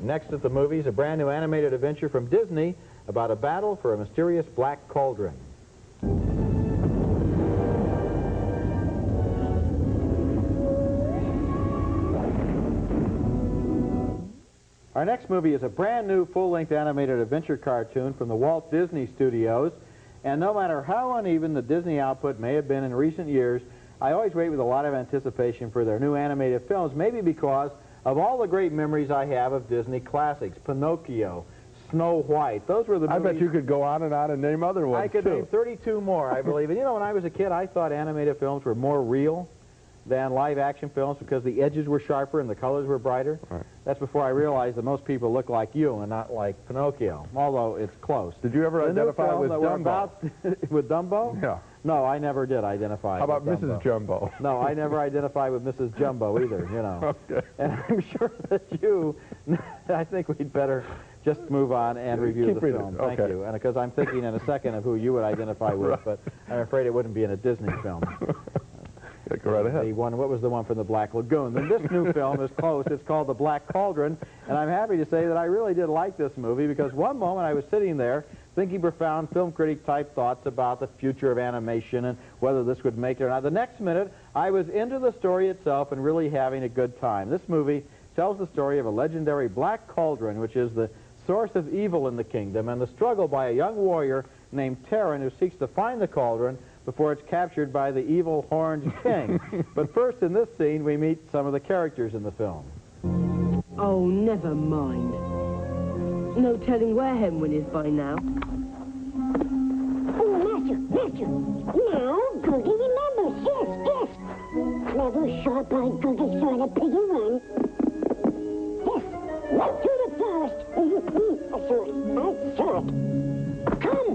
Next at the movies, a brand new animated adventure from Disney about a battle for a mysterious black cauldron. Our next movie is a brand new full-length animated adventure cartoon from the Walt Disney Studios. And no matter how uneven the Disney output may have been in recent years, I always wait with a lot of anticipation for their new animated films, maybe because of all the great memories I have of Disney classics. Pinocchio, Snow White, those were the movies. I bet you could go on and name other ones, I could name 32 more, I believe. And you know, when I was a kid, I thought animated films were more real than live-action films because the edges were sharper and the colors were brighter. Right. That's before I realized that most people look like you and not like Pinocchio, although it's close. Did you ever identify with Dumbo? With Dumbo? Yeah. No, I never did identify How about with Mrs. Jumbo? No, I never identified with Mrs. Jumbo either, you know. Okay. And I'm sure that you, I think we'd better just move on and review the film. Thank you. And because I'm thinking in a second of who you would identify with, but I'm afraid it wouldn't be in a Disney film. Yeah, go right ahead. What was the one from the Black Lagoon? And this new film is close. It's called The Black Cauldron, and I'm happy to say that I really did like this movie because one moment I was sitting there thinking profound film critic type thoughts about the future of animation and whether this would make it or not. The next minute, I was into the story itself and really having a good time. This movie tells the story of a legendary Black Cauldron, which is the source of evil in the kingdom, and the struggle by a young warrior named Taran who seeks to find the cauldron before it's captured by the evil horned king. But first, in this scene, we meet some of the characters in the film. Oh, never mind. No telling where Hen Wen is by now. Oh, Master! Now, Gurgi remembers. Yes. Clever, sharp-eyed Gurgi saw the piggy run. Yes, right through the forest. I saw it. Come!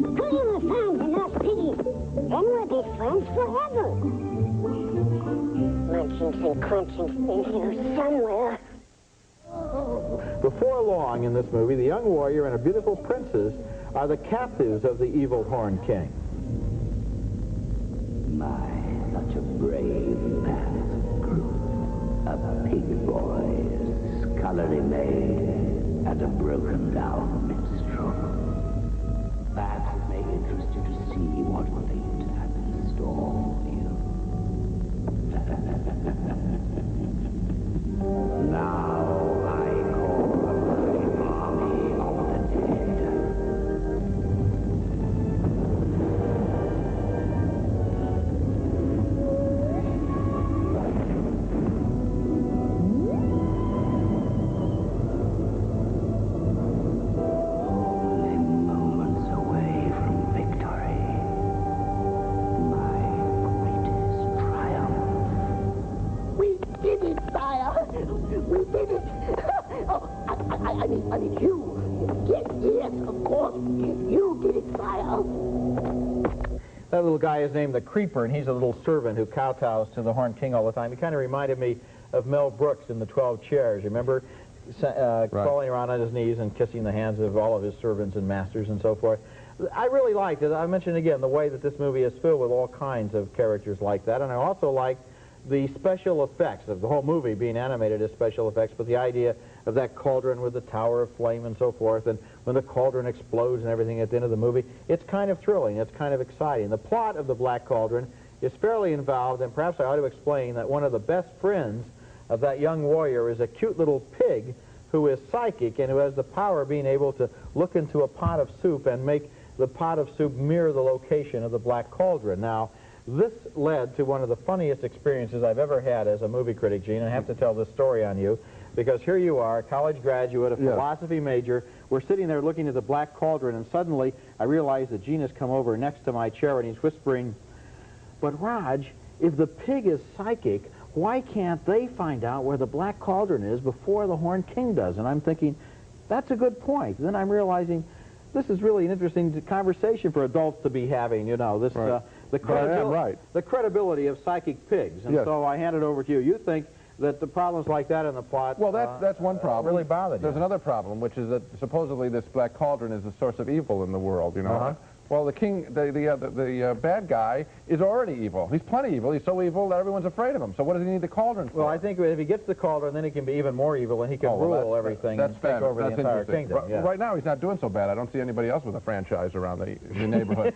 Gurgi will find the lost piggies. Then we'll be friends forever. Munchings and crunchings in here somewhere. Before long in this movie, the young warrior and a beautiful princess are the captives of the evil horned king. My, such a brave path group. A pig boy, scullery maid, and a broken down minstrel. Perhaps it may interest you to see what fate has in store for you. Now I call my army of the dead. Only moments away from victory. My greatest triumph. We did it, sire! We did it! Oh, I mean you. Yes, of course. You did it, sire. That little guy is named the Creeper, and he's a little servant who kowtows to the Horned King all the time. He kind of reminded me of Mel Brooks in The 12 Chairs. Remember? Crawling around on his knees and kissing the hands of all of his servants and masters and so forth. I really liked it. I mentioned again the way that this movie is filled with all kinds of characters like that, and I also liked the special effects of the whole movie being animated as special effects, but the idea of that cauldron with the tower of flame and so forth, and when the cauldron explodes and everything at the end of the movie, it's kind of thrilling, it's kind of exciting. The plot of the Black Cauldron is fairly involved, and perhaps I ought to explain that one of the best friends of that young warrior is a cute little pig who is psychic and who has the power of being able to look into a pot of soup and make the pot of soup mirror the location of the Black Cauldron. Now, this led to one of the funniest experiences I've ever had as a movie critic, Gene. I have to tell this story on you, because here you are, a college graduate, a philosophy major. We're sitting there looking at the Black Cauldron, and suddenly I realize that Gene has come over next to my chair, and he's whispering, "But Raj, if the pig is psychic, why can't they find out where the Black Cauldron is before the Horned King does?" And I'm thinking, that's a good point. Then I'm realizing this is really an interesting conversation for adults to be having, you know, this the credibility of psychic pigs. And so I hand it over to you. You think that the problems like that in the plot that's one problem. Really bothered you. There's another problem, which is that supposedly this Black Cauldron is the source of evil in the world, you know. Well, the king, the bad guy is already evil. He's plenty evil. He's so evil that everyone's afraid of him. So what does he need the cauldron for? Well, I think if he gets the cauldron, then he can be even more evil, and he can rule everything and take over the entire kingdom. Yeah. Right now, he's not doing so bad. I don't see anybody else with a franchise around the neighborhood.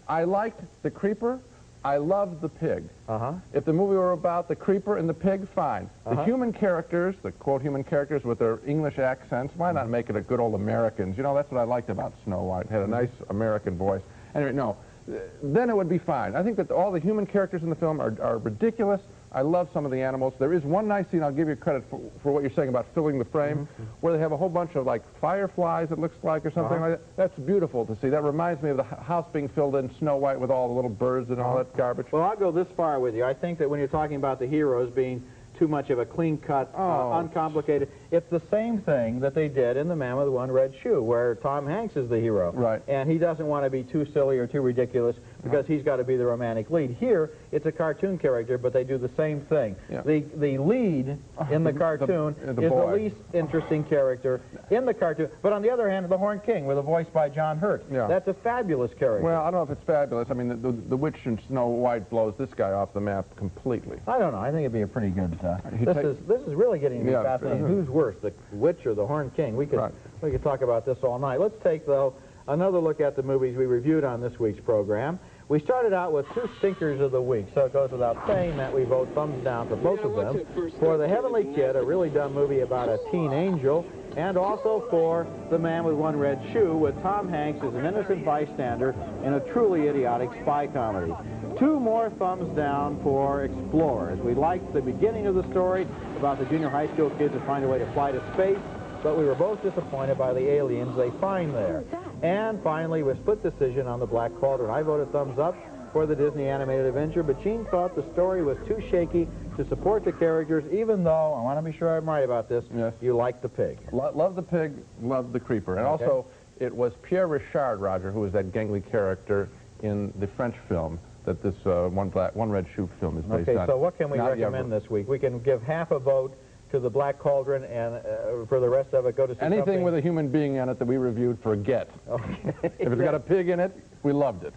I liked the creeper. I loved the pig. If the movie were about the creeper and the pig, fine. The human characters, the quote human characters with their English accents, why not make it a good old Americans? You know, that's what I liked about Snow White. It had a nice American voice. Anyway, no, then it would be fine. I think that all the human characters in the film are ridiculous. I love some of the animals. There is one nice scene, I'll give you credit for what you're saying about filling the frame, where they have a whole bunch of, like, fireflies, it looks like, or something like that. That's beautiful to see. That reminds me of the house being filled in Snow White with all the little birds and all that garbage. Well, I'll go this far with you. I think that when you're talking about the heroes being too much of a clean-cut, uncomplicated, it's the same thing that they did in The Man with One Red Shoe, where Tom Hanks is the hero. Right. And he doesn't want to be too silly or too ridiculous because he's got to be the romantic lead. Here, it's a cartoon character, but they do the same thing. Yeah. The lead in the cartoon is the least interesting character in the cartoon. But on the other hand, the Horned King, with a voice by John Hurt. Yeah. That's a fabulous character. Well, I don't know if it's fabulous. I mean, the witch in Snow White blows this guy off the map completely. I don't know. I think it'd be a pretty good... this is really getting to be fascinating. Who's worse, the witch or the Horned King? We could talk about this all night. Let's take, though, another look at the movies we reviewed on this week's program. We started out with two stinkers of the week, so it goes without saying that we vote thumbs down for both of them. For The Heavenly Kid, a really dumb movie about a teen angel, and also for The Man with One Red Shoe, with Tom Hanks as an innocent bystander in a truly idiotic spy comedy. Two more thumbs down for Explorers. We liked the beginning of the story about the junior high school kids that find a way to fly to space, but we were both disappointed by the aliens they find there. And finally, with split decision on the Black Cauldron. I voted thumbs up for the Disney animated adventure, but Gene thought the story was too shaky to support the characters, even though, I want to be sure I'm right about this, you like the pig. Love the pig, love the creeper. And also, it was Pierre Richard, Roger, who was that gangly character in the French film that this One Red Shoe film is based on. Okay, so what can we recommend this week? We can give half a vote to the Black Cauldron, and for the rest of it, go to see anything with a human being in it that we reviewed, forget. Okay. If it's got a pig in it, we loved it.